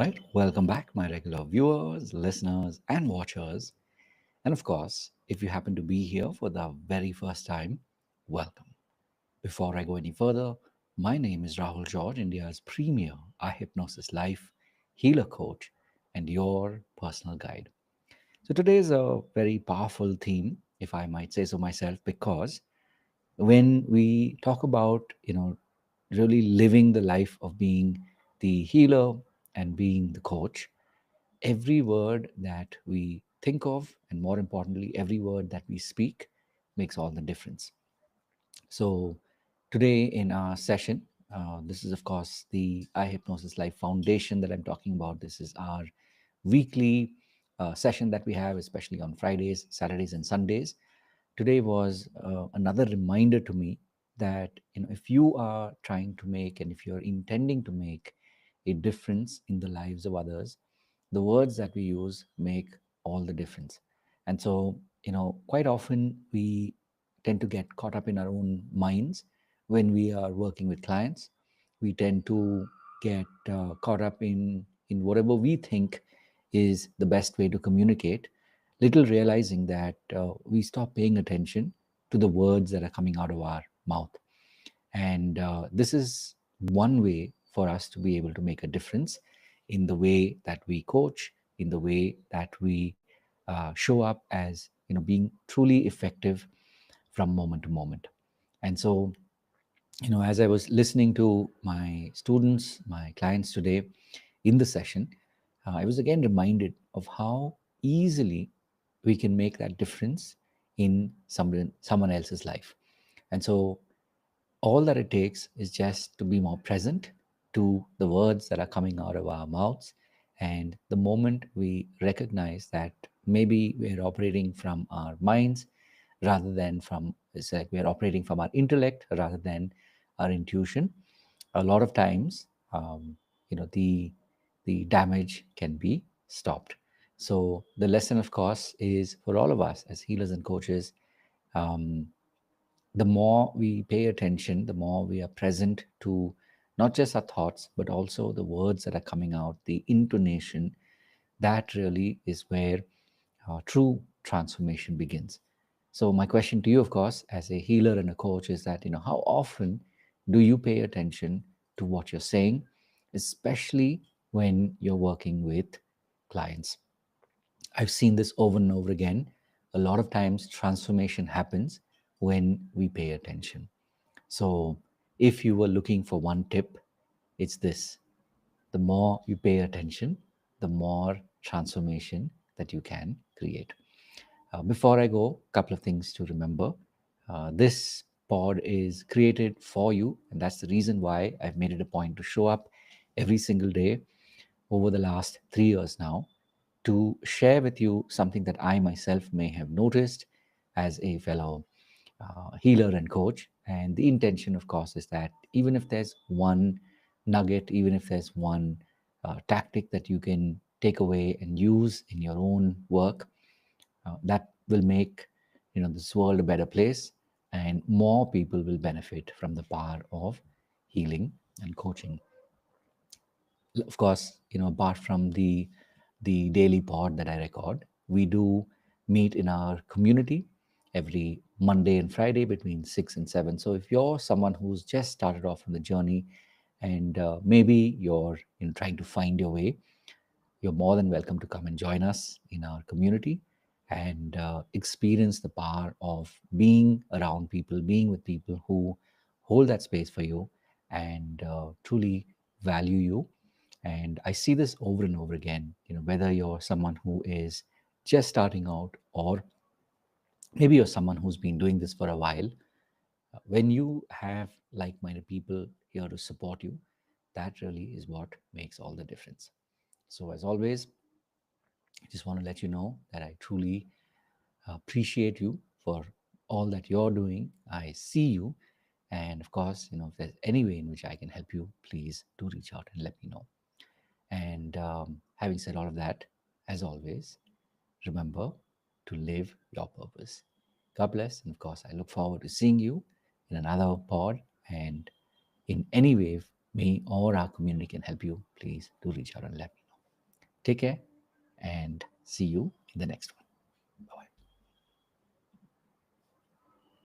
Right, welcome back, my regular viewers, listeners, and watchers. And of course, if you happen to be here for the very first time, welcome. Before I go any further, my name is Rahul George, India's premier iHypnosis life healer coach and your personal guide. So today is a very powerful theme, if I might say so myself, because when we talk about, really living the life of being the healer and being the coach, every word that we think of, and more importantly, every word that we speak makes all the difference. So, today in our session, this is of course the iHypnosis Life Foundation that I'm talking about. This is our weekly session that we have, especially on Fridays, Saturdays, and Sundays. Today was another reminder to me that if you are trying to make and if you're intending to make a difference in the lives of others, the words that we use make all the difference. And so, quite often we tend to get caught up in our own minds when we are working with clients. We tend to get caught up in whatever we think is the best way to communicate, little realizing that we stop paying attention to the words that are coming out of our mouth. And this is one way for us to be able to make a difference in the way that we coach, in the way that we show up as being truly effective from moment to moment. And so, as I was listening to my students, my clients today in the session, I was again reminded of how easily we can make that difference in someone else's life. And so all that it takes is just to be more present to the words that are coming out of our mouths. And the moment we recognize that maybe we're operating from our minds rather than from, it's like we're operating from our intellect rather than our intuition, a lot of times, the damage can be stopped. So the lesson, of course, is for all of us as healers and coaches. Um, the more we pay attention, the more we are present to not just our thoughts, but also the words that are coming out, the intonation, that really is where true transformation begins. So, my question to you, of course, as a healer and a coach, is that, how often do you pay attention to what you're saying, especially when you're working with clients? I've seen this over and over again. A lot of times, transformation happens when we pay attention. So, if you were looking for one tip, it's this: the more you pay attention, the more transformation that you can create. Before I go, a couple of things to remember. This pod is created for you, and that's the reason why I've made it a point to show up every single day over the last 3 years now to share with you something that I myself may have noticed as a fellow healer and coach. And the intention, of course, is that even if there's one nugget, even if there's one tactic that you can take away and use in your own work, that will make this world a better place, and more people will benefit from the power of healing and coaching. Of course, apart from the daily pod that I record, we do meet in our community every Monday and Friday between 6 and 7. So if you're someone who's just started off on the journey, and maybe you're trying to find your way, you're more than welcome to come and join us in our community and experience the power of being around people, being with people who hold that space for you and truly value you. And I see this over and over again, whether you're someone who is just starting out, or maybe you're someone who's been doing this for a while. When you have like minded people here to support you, that really is what makes all the difference. So, as always, I just want to let you know that I truly appreciate you for all that you're doing. I see you. And of course, if there's any way in which I can help you, please do reach out and let me know. And having said all of that, as always, remember to live your purpose. God bless. And of course, I look forward to seeing you in another pod. And in any way, if me or our community can help you, please do reach out and let me know. Take care and see you in the next one.